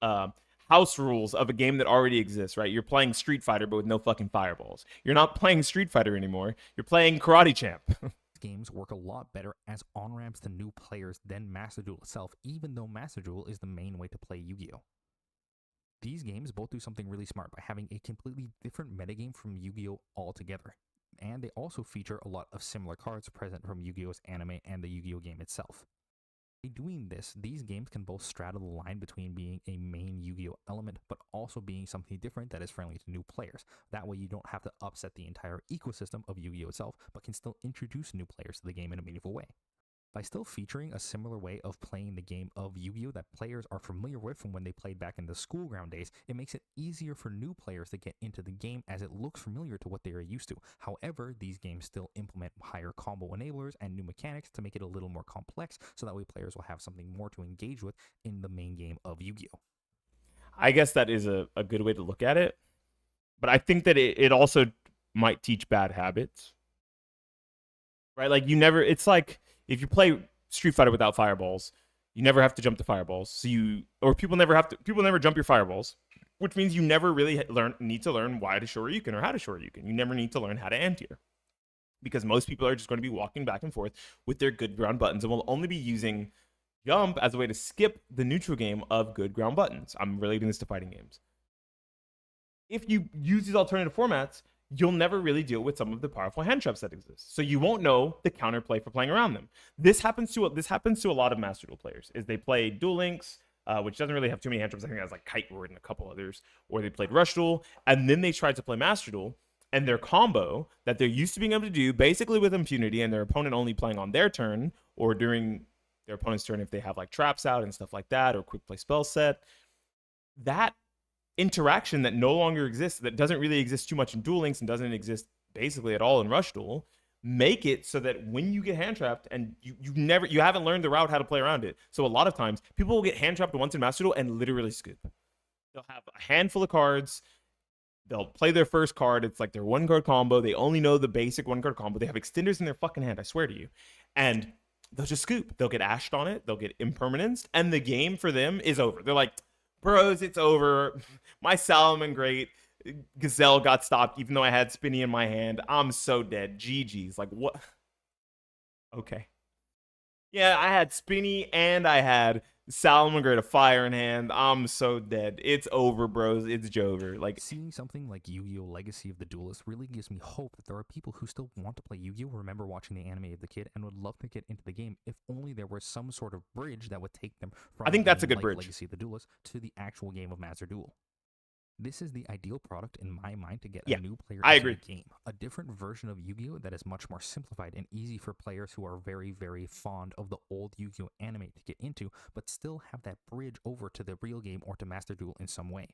house rules of a game that already exists, right? You're playing Street Fighter but with no fucking fireballs. You're not playing Street Fighter anymore. You're playing Karate Champ. Games work a lot better as on-ramps to new players than Master Duel itself, even though Master Duel is the main way to play Yu-Gi-Oh! These games both do something really smart by having a completely different metagame from Yu-Gi-Oh! Altogether. And they also feature a lot of similar cards present from Yu-Gi-Oh!'s anime and the Yu-Gi-Oh! Game itself. By doing this, these games can both straddle the line between being a main Yu-Gi-Oh! Element, but also being something different that is friendly to new players. That way you don't have to upset the entire ecosystem of Yu-Gi-Oh! Itself, but can still introduce new players to the game in a meaningful way. By still featuring a similar way of playing the game of Yu-Gi-Oh! That players are familiar with from when they played back in the school ground days, it makes it easier for new players to get into the game as it looks familiar to what they are used to. However, these games still implement higher combo enablers and new mechanics to make it a little more complex, so that way players will have something more to engage with in the main game of Yu-Gi-Oh! I guess that is a good way to look at it. But I think that it also might teach bad habits. Right? Like it's like if you play Street Fighter without fireballs, you never have to jump to fireballs. People never jump your fireballs, which means you never really need to learn why to Shoryuken or how to Shoryuken. You never need to learn how to anti-air. Because most people are just going to be walking back and forth with their good ground buttons and will only be using jump as a way to skip the neutral game of good ground buttons. I'm relating this to fighting games. If you use these alternative formats, you'll never really deal with some of the powerful hand traps that exist. So you won't know the counterplay for playing around them. This happens to a lot of Master Duel players. Is they play Duel Links, which doesn't really have too many hand traps. I think it has like Kite Ward and a couple others. Or they played Rush Duel, and then they tried to play Master Duel, and their combo that they're used to being able to do basically with impunity, and their opponent only playing on their turn or during their opponent's turn if they have like traps out and stuff like that, or quick play spell set. That interaction that no longer exists, that doesn't really exist too much in Duel Links and doesn't exist basically at all in Rush Duel, make it so that when you get hand trapped and you haven't learned the route how to play around it. So a lot of times people will get hand trapped once in Master Duel and literally scoop. They'll have a handful of cards. They'll play their first card. It's like their 1-card combo. They only know the basic 1-card combo. They have extenders in their fucking hand, I swear to you. And they'll just scoop. They'll get ashed on it. They'll get impermanenced. And the game for them is over. They're like, bros, it's over. My Salomon Great Gazelle got stopped even though I had Spinny in my hand. I'm so dead. GG's. Like, what? Okay. Yeah, I had Spinny and I had Salomon Great, a fire in hand. I'm so dead. It's over, bros. It's Jover. Like, seeing something like Yu-Gi-Oh! Legacy of the Duelist really gives me hope that there are people who still want to play Yu-Gi-Oh! Remember watching the anime of the kid and would love to get into the game if only there was some sort of bridge that would take them from I think that's a game good like bridge. Legacy of the Duelist to the actual game of Master Duel. This is the ideal product in my mind to get a new player I into agree. the game. A different version of Yu-Gi-Oh! That is much more simplified and easy for players who are very, very fond of the old Yu-Gi-Oh! Anime to get into, but still have that bridge over to the real game or to Master Duel in some way.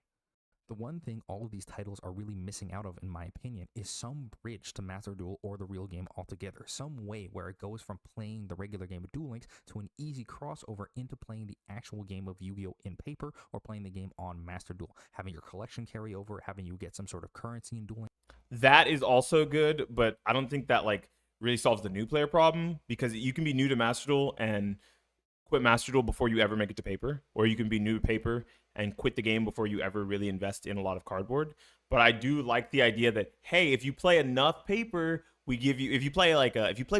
The one thing all of these titles are really missing out of, in my opinion, is some bridge to Master Duel or the real game altogether. Some way where it goes from playing the regular game of Duel Links to an easy crossover into playing the actual game of Yu-Gi-Oh! In paper or playing the game on Master Duel. Having your collection carry over, having you get some sort of currency in Duel Links. That is also good, but I don't think that like really solves the new player problem, because you can be new to Master Duel and quit Master Duel before you ever make it to paper, or you can be new to paper and quit the game before you ever really invest in a lot of cardboard. But I do like the idea that, hey, if you play enough paper, we give you, if you play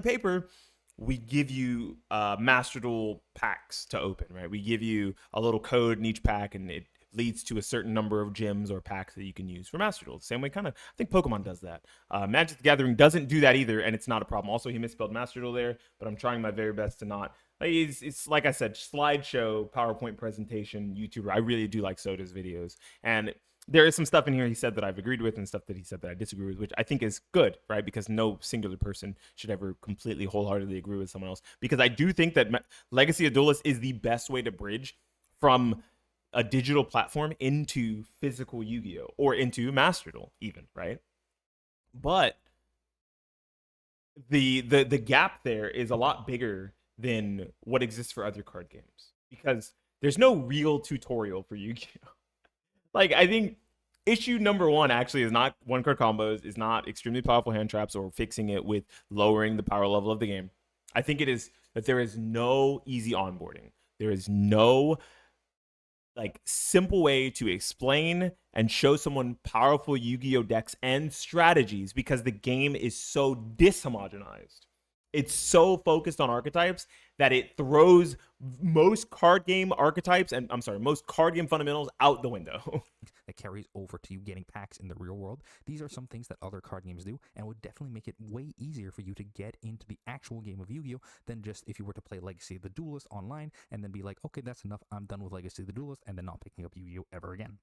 paper, we give you Master Duel packs to open, right? We give you a little code in each pack, and it leads to a certain number of gems or packs that you can use for Master Duel. The same way, kind of, I think Pokemon does that. Magic the Gathering doesn't do that either, and it's not a problem. Also, he misspelled Master Duel there, but I'm trying my very best to not. It's like I said, slideshow, PowerPoint presentation, YouTuber. I really do like Soda's videos. And there is some stuff in here he said that I've agreed with and stuff that he said that I disagree with, which I think is good, right? Because no singular person should ever completely wholeheartedly agree with someone else. Because I do think that Legacy of Duelist is the best way to bridge from a digital platform into physical Yu-Gi-Oh! Or into Master Duel even, right? But the gap there is a lot bigger than what exists for other card games, because there's no real tutorial for Yu-Gi-Oh! Like, I think issue number one actually is not 1-card combos, is not extremely powerful hand traps or fixing it with lowering the power level of the game. I think it is that there is no easy onboarding. There is no like simple way to explain and show someone powerful Yu-Gi-Oh! Decks and strategies, because the game is so dishomogenized. It's so focused on archetypes that it throws most card game archetypes and most card game fundamentals out the window. That carries over to you getting packs in the real world. These are some things that other card games do and would definitely make it way easier for you to get into the actual game of Yu-Gi-Oh! Than just if you were to play Legacy of the Duelist online and then be like, okay, that's enough, I'm done with Legacy of the Duelist, and then not picking up Yu-Gi-Oh! Ever again.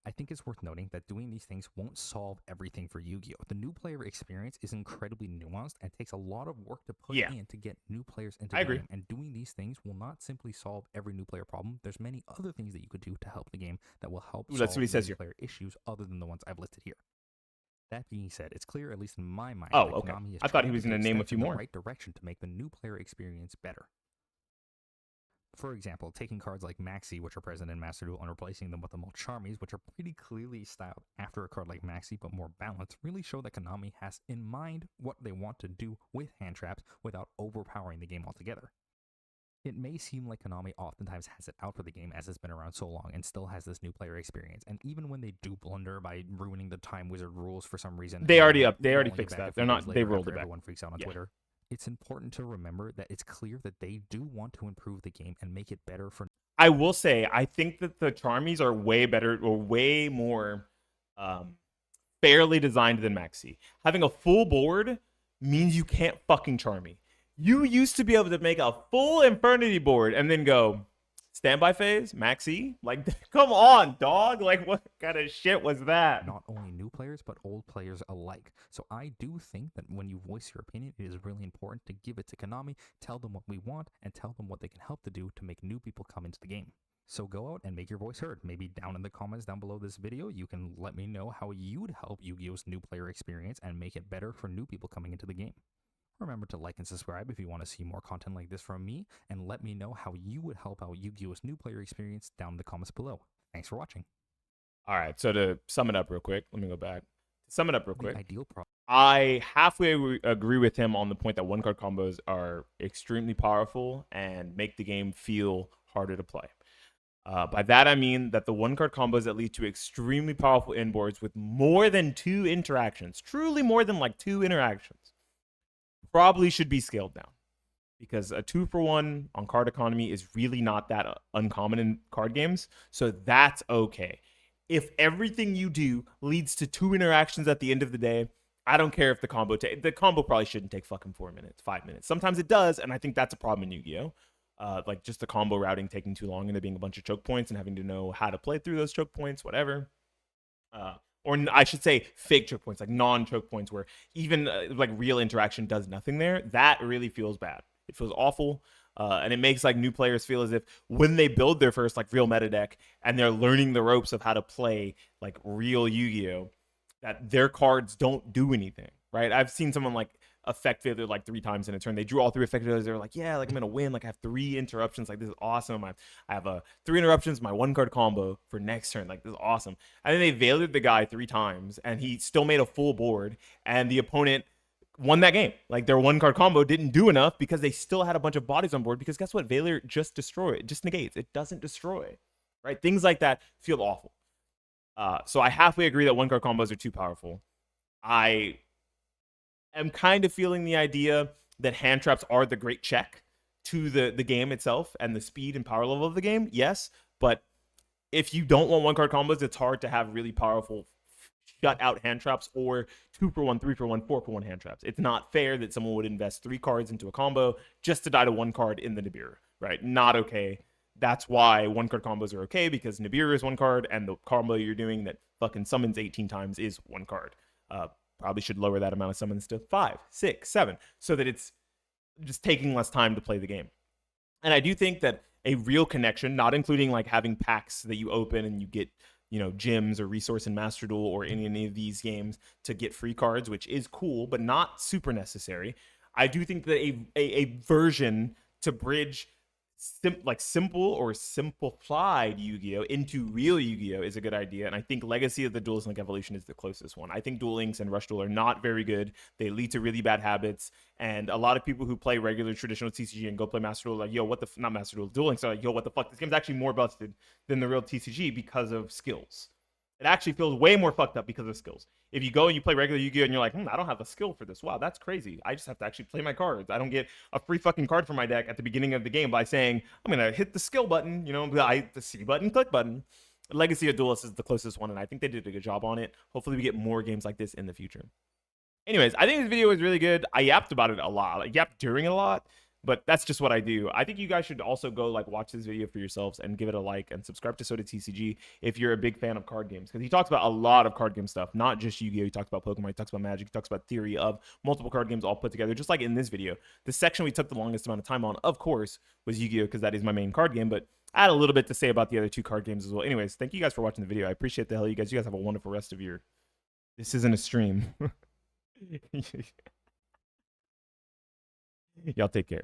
I think it's worth noting that doing these things won't solve everything for Yu-Gi-Oh! The new player experience is incredibly nuanced and takes a lot of work to put Yeah. in to get new players into I the agree. game. And doing these things will not simply solve every new player problem. There's many other things that you could do to help the game that will help Ooh, let's see solve what he says new here. player issues other than the ones I've listed here. That being said, it's clear, at least in my mind, Oh, that okay. Konami is I thought he trying was to going to take name a steps few in the more. right direction to make the new player experience better. For example, taking cards like Maxi, which are present in Master Duel, and replacing them with the Mulcharmies, which are pretty clearly styled after a card like Maxi but more balanced, really show that Konami has in mind what they want to do with hand traps without overpowering the game altogether. It may seem like Konami oftentimes has it out for the game as it's been around so long and still has this new player experience, and even when they do blunder by ruining the Time Wizard rules for some reason, They already rolling it fixed back a that. few They're days not. They later rolled after it back. everyone freaks out on Yeah. Twitter. It's important to remember that it's clear that they do want to improve the game and make it better for. I will say, I think that the Charmies are way better or way more fairly designed than Maxi. Having a full board means you can't fucking Charmy. You used to be able to make a full Infernity board and then go standby phase, Maxi. Like, come on, dog. Like, what kind of shit was that? Not only new players, but old players alike. So I do think that when you voice your opinion, it is really important to give it to Konami, tell them what we want, and tell them what they can help to do to make new people come into the game. So go out and make your voice heard. Maybe down in the comments down below this video, you can let me know how you'd help Yu-Gi-Oh's new player experience and make it better for new people coming into the game. Remember to like and subscribe if you want to see more content like this from me, and let me know how you would help out Yu-Gi-Oh's new player experience down in the comments below. Thanks for watching. All right, so to sum it up real quick, let me go back. Sum it up real quick. The ideal problem. I halfway agree with him on the point that one card combos are extremely powerful and make the game feel harder to play. By that, I mean that the one card combos that lead to extremely powerful inboards with more than 2 interactions, truly more than like 2 interactions, probably should be scaled down. Because a 2-for-1 on card economy is really not that uncommon in card games. So that's okay. If everything you do leads to 2 interactions at the end of the day, I don't care if the combo probably shouldn't take fucking 4 minutes, 5 minutes. Sometimes it does, and I think that's a problem in Yu-Gi-Oh! Like just the combo routing taking too long and there being a bunch of choke points and having to know how to play through those choke points, whatever. Or I should say fake choke points, like non-choke points where even like real interaction does nothing there. That really feels bad. It feels awful. And it makes like new players feel as if when they build their first like real meta deck and they're learning the ropes of how to play like real Yu-Gi-Oh, that their cards don't do anything, right? I've seen someone like effect failure like 3 times in a turn. They drew all 3 effect failures. They're like, yeah, like I'm gonna win. Like I have 3 interruptions. Like this is awesome. I have 3 interruptions, my 1 card combo for next turn. Like this is awesome. And then they veilered the guy 3 times, and he still made a full board, and the opponent won that game. Like their 1 card combo didn't do enough because they still had a bunch of bodies on board. Because guess what? Veiler just just negates. It doesn't destroy, right? Things like that feel awful. So I halfway agree that 1 card combos are too powerful. I am kind of feeling the idea that hand traps are the great check to the game itself and the speed and power level of the game. Yes, but if you don't want 1 card combos, it's hard to have really powerful shut out hand traps or 2-for-1, 3-for-1, 4-for-1 hand traps. It's not fair that someone would invest 3 cards into a combo just to die to 1 card in the Nibiru, right? Not okay. That's why 1 card combos are okay, because Nibiru is 1 card and the combo you're doing that fucking summons 18 times is 1 card. Probably should lower that amount of summons to 5, 6, 7 so that it's just taking less time to play the game. And I do think that a real connection, not including like having packs that you open and you get, you know, gyms or resource in Master Duel or in any of these games to get free cards, which is cool, but not super necessary. I do think that a version to bridge simple or simplified Yu-Gi-Oh into real Yu-Gi-Oh is a good idea, and I think Legacy of the Duelist Link Evolution is the closest one. I think Duel Links and Rush Duel are not very good. They lead to really bad habits, and a lot of people who play regular traditional TCG and go play Master Duel are like, yo, what the not Master Duel, Duel Links are like, yo, what the fuck? This game's actually more busted than the real TCG because of skills. It actually feels way more fucked up because of skills. If you go and you play regular Yu-Gi-Oh and you're like, I don't have a skill for this. Wow, that's crazy. I just have to actually play my cards. I don't get a free fucking card for my deck at the beginning of the game by saying, I'm going to hit the skill button, you know, the C button, click button. Legacy of Duelist is the closest one, and I think they did a good job on it. Hopefully we get more games like this in the future. Anyways, I think this video was really good. I yapped about it a lot. I yapped during it a lot. But that's just what I do. I think you guys should also go like watch this video for yourselves and give it a like and subscribe to Soda TCG if you're a big fan of card games, because he talks about a lot of card game stuff, not just Yu-Gi-Oh. He talks about Pokemon, he talks about Magic, he talks about theory of multiple card games all put together, just like in this video. The section we took the longest amount of time on, of course, was Yu-Gi-Oh, because that is my main card game, but I had a little bit to say about the other two card games as well. Anyways, thank you guys for watching the video. I appreciate the hell you guys. You guys have a wonderful rest of your... This isn't a stream. Y'all take care.